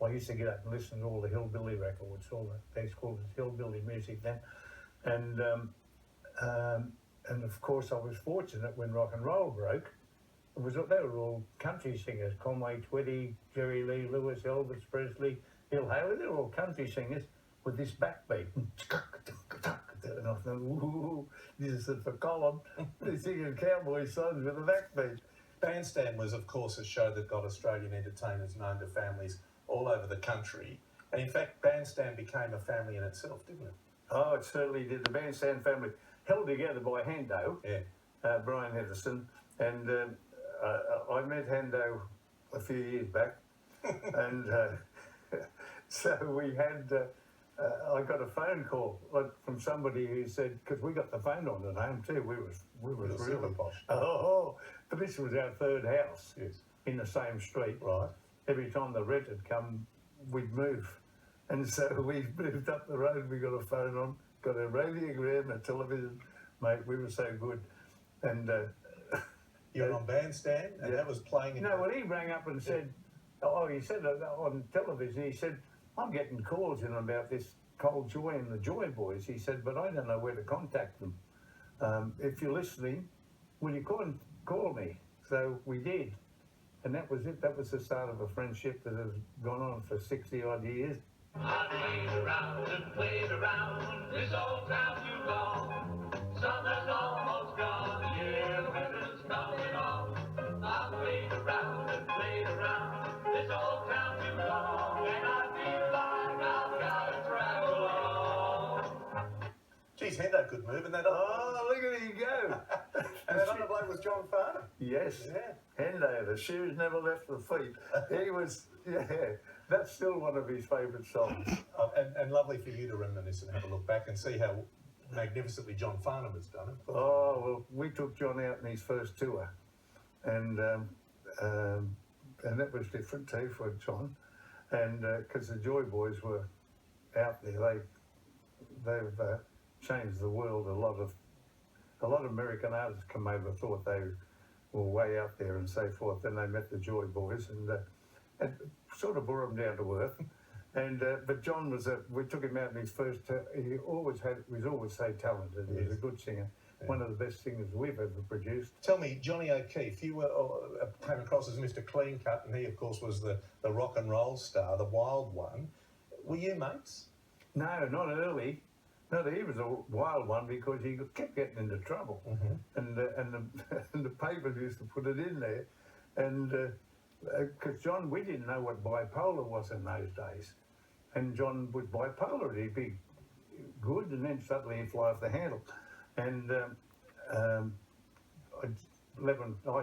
I used to get up and listen to all the hillbilly records, they called it hillbilly music then. And of course I was fortunate when rock and roll broke. They were all country singers, Conway Twitty, Jerry Lee Lewis, Elvis Presley, Bill Haley. They were all country singers with this backbeat. And I thought, ooh, this is for Colin. They're singing cowboy songs with a backbeat. Bandstand was, of course, a show that got Australian entertainers known to families all over the country. And in fact, Bandstand became a family in itself, didn't it? Oh, it certainly did. The Bandstand family, held together by Hendo, Brian Henderson, and I met Hendo a few years back, and so we had. I got a phone call from somebody who said, because we got the phone on at home too. We were really posh. Oh, but this was our third house in the same street. Right. Every time the rent had come, we'd move. And so we moved up the road, we got a phone on, got a radiogram, a television, mate, we were so good. And you were on Bandstand, and that was playing in... No, well, he rang up and said, he said on television, he said, I'm getting calls in about this Col Joye and the Joy Boys. He said, but I don't know where to contact them. If you're listening, will you call me? So we did. And that was it. That was the start of a friendship that has gone on for 60-odd years. I played around and played around this old town too long. Summer's almost gone, yeah, the winter's coming on. I played around and played around this old town too long, and I feel like I've got to travel on. Geez, Hendo could move, and that... Oh, look at you go. And that other bloke was John Farnham. Yes. Yeah. Hendo, the shoes never left the feet. He was, that's still one of his favourite songs. And lovely for you to reminisce and have a look back and see how magnificently John Farnham has done it. Oh, well, we took John out in his first tour, and that was different too for John, and because the Joy Boys were out there, they've changed the world. A lot of American artists come over, thought they were way out there and so forth. Then they met the Joy Boys and sort of brought them down to earth. And but John we took him out in his first. He was always so talented. He was a good singer, one of the best singers we've ever produced. Tell me, Johnny O'Keefe, you came across as Mr. Clean Cut, and he, of course, was the rock and roll star, the wild one. Were you mates? No, not early. No, he was a wild one because he kept getting into trouble, and the papers used to put it in there, and because John, we didn't know what bipolar was in those days, and John was bipolar. He'd be good, and then suddenly he'd fly off the handle, and I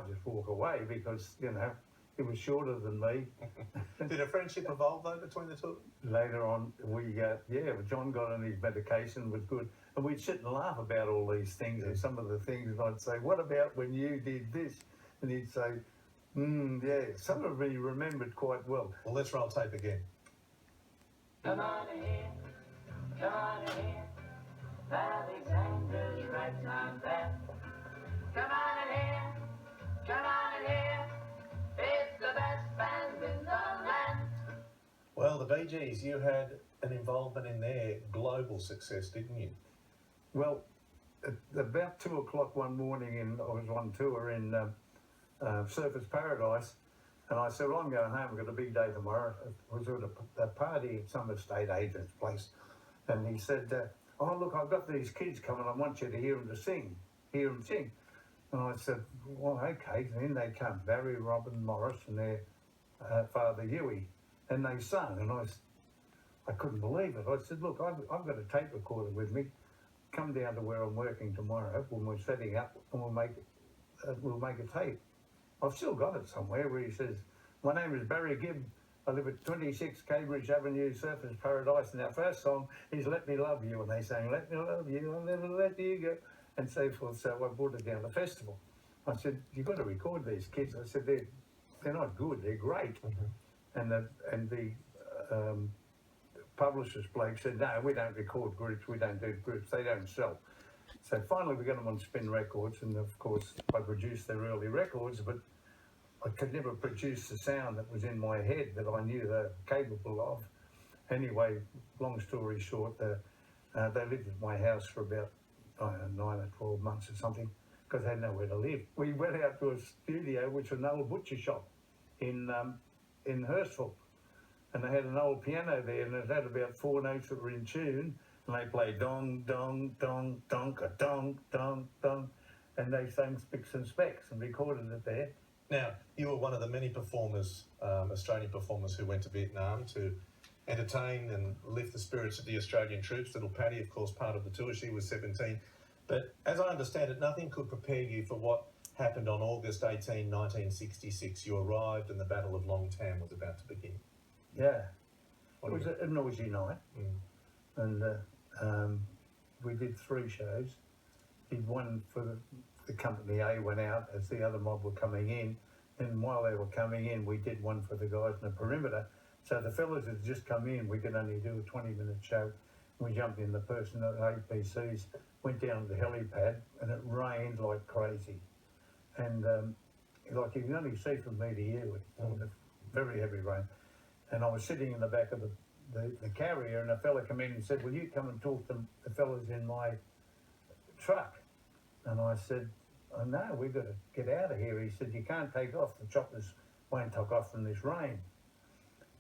just walk away because he was shorter than me. Did a friendship evolve though between the two? Later on, John got on his medication, was good, and we'd sit and laugh about all these things and some of the things, and I'd say, "What about when you did this?" And he'd say, some of them he remembered quite well. Well, let's roll tape again. Come on in, Alexander's ragtime band. Come on in, it's the best band in the land. Well, the Bee Gees, you had an involvement in their global success, didn't you? Well, at about 2 o'clock one morning, I was on tour in Surfers Paradise, and I said, well, I'm going home, I've got a big day tomorrow. It was at a party at some estate agent's place, and he said, oh, look, I've got these kids coming, I want you to hear them sing. And I said, well, okay. And then they come, Barry, Robin, Morris, and their father, Huey, and they sung, and I couldn't believe it. I said, look, I've got a tape recorder with me. Come down to where I'm working tomorrow when we're setting up, and we'll make a tape. I've still got it somewhere where he says, my name is Barry Gibb. I live at 26 Cambridge Avenue, Surfers Paradise, and our first song is Let Me Love You. And they sang, let me love you, I'll never let you go, and so forth. So I brought it down to the festival. I said, you've got to record these kids. I said, they're not good, they're great. And the publishers bloke said, no, we don't record groups, we don't do groups, they don't sell. So finally we got them on Spin Records, and of course I produced their early records, but I could never produce the sound that was in my head that I knew they were capable of. Anyway, long story short, they lived at my house for about 9 or 12 months or something because they had nowhere to live. We went out to a studio, which was an old butcher shop in Hurstville, and they had an old piano there, and it had about 4 notes that were in tune, and they played dong, dong, dong, donka, dong, dong, dong, and they sang Spicks and Specks and recorded it there. Now, you were one of the many performers, Australian performers, who went to Vietnam to entertain and lift the spirits of the Australian troops. Little Patty, of course, part of the tour. She was 17. But as I understand it, nothing could prepare you for what happened on August 18, 1966. You arrived and the Battle of Long Tan was about to begin. Yeah, it was a noisy night, and we did 3 shows. Did one for the company A went out as the other mob were coming in, and while they were coming in, we did one for the guys in the perimeter. So the fellas had just come in, we could only do a 20-minute show. We jumped in the personal APCs, went down to the helipad, and it rained like crazy. And like you can only see from me to you, it was very heavy rain. And I was sitting in the back of the carrier, and a fella came in and said, "Will you come and talk to the fellas in my truck?" And I said, "Oh no, we've got to get out of here." He said, "You can't take off, the choppers won't take off from this rain."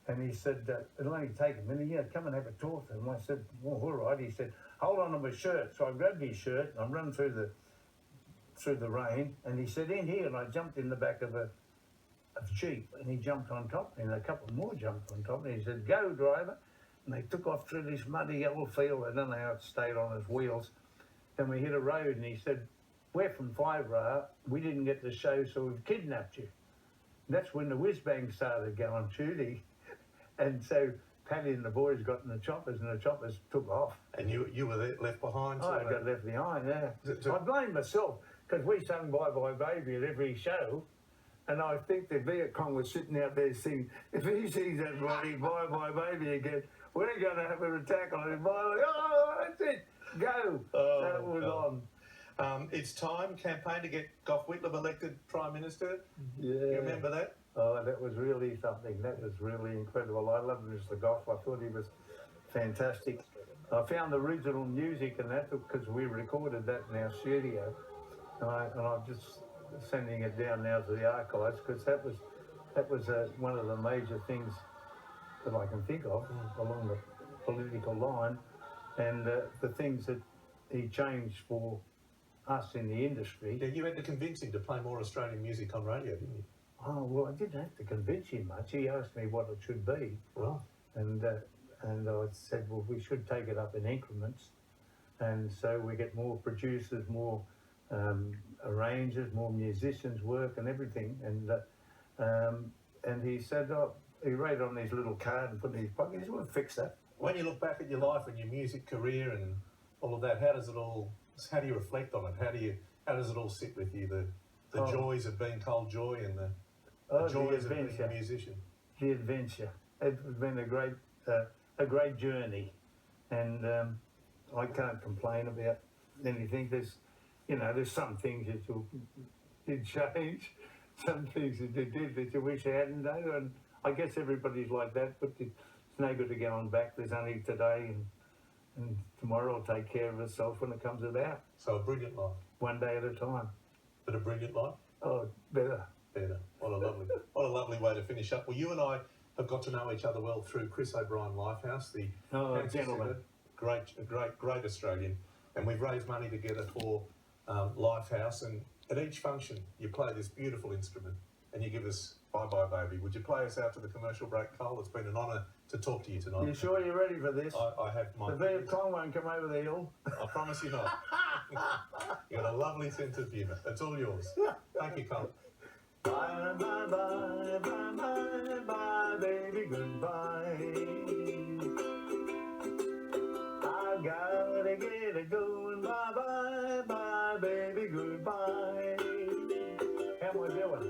And he said, "It'll only take a minute, yeah, come and have a talk to him." I said, "Well, all right." He said, "Hold on to my shirt." So I grabbed his shirt, and I'm running through the rain, and he said, "In here," and I jumped in the back of a Jeep, and he jumped on top, and a couple more jumped on top, and he said, "Go, driver." And they took off through this muddy yellow field. I don't know how it stayed on his wheels. Then we hit a road, and he said, "We're from Five Ra. We didn't get the show, so we've kidnapped you." And that's when the whiz-bang started going, Judy. And so Paddy and the boys got in the choppers, and the choppers took off. And you were there, left behind? Oh, I got left behind, yeah. So- I blame myself, because we sung Bye Bye Baby at every show, and I think the Viet Cong was sitting out there singing, "If he sees that bloody Bye Bye Baby again, we're going to have an attack on him." Oh, that's it, go. Oh, that was God. on. It's time, campaign to get Gough Whitlam elected Prime Minister. Yeah. You remember that? Oh, that was really something. That was really incredible. I loved Mr. Gough. I thought he was fantastic. I found the original music and that because we recorded that in our studio, and I'm just sending it down now to the archives because that was one of the major things that I can think of along the political line, and the things that he changed for us in the industry. Yeah, you had to convince him to play more Australian music on radio, didn't you? Oh, well, I didn't have to convince him much. He asked me what it should be. Right. And I said, well, we should take it up in increments. And so we get more producers, more arrangers, more musicians work and everything. And he said, he wrote on his little card and put it in his pocket, he said, "We'll fix that." When you look back at your life and your music career and all of that, how do you reflect on it? How does it all sit with you? The joys of being Col Joye and the joys of being a musician. The adventure. It's been a great journey, and I can't complain about anything. There's some things that did change, some things that did that you wish I hadn't done, and I guess everybody's like that. But it's no good to go on back. There's only today, and tomorrow will take care of itself when it comes about. So a brilliant life. One day at a time. But a brilliant life. Oh, better. Better. What a lovely way to finish up. Well, you and I have got to know each other well through Chris O'Brien Lifehouse, the gentleman, great Australian, and we've raised money together for Lifehouse. And at each function, you play this beautiful instrument, and you give us Bye Bye Baby. Would you play us out to the commercial break, Cole? It's been an honour to talk to you tonight. You sure you're ready for this? I have my. The Viet Cong won't come over the hill. I promise you not. You've got a lovely sense of humour. It's all yours. Thank you, Cole. Bye, bye, bye, bye, bye, bye, baby, goodbye. I gotta get it going. Bye, bye, bye, baby, goodbye. How am I doing?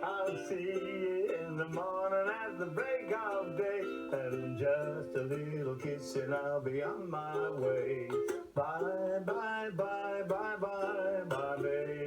I'll see you in the morning at the break of day. And just a little kiss and I'll be on my way. Bye, bye, bye, bye, bye, bye, baby.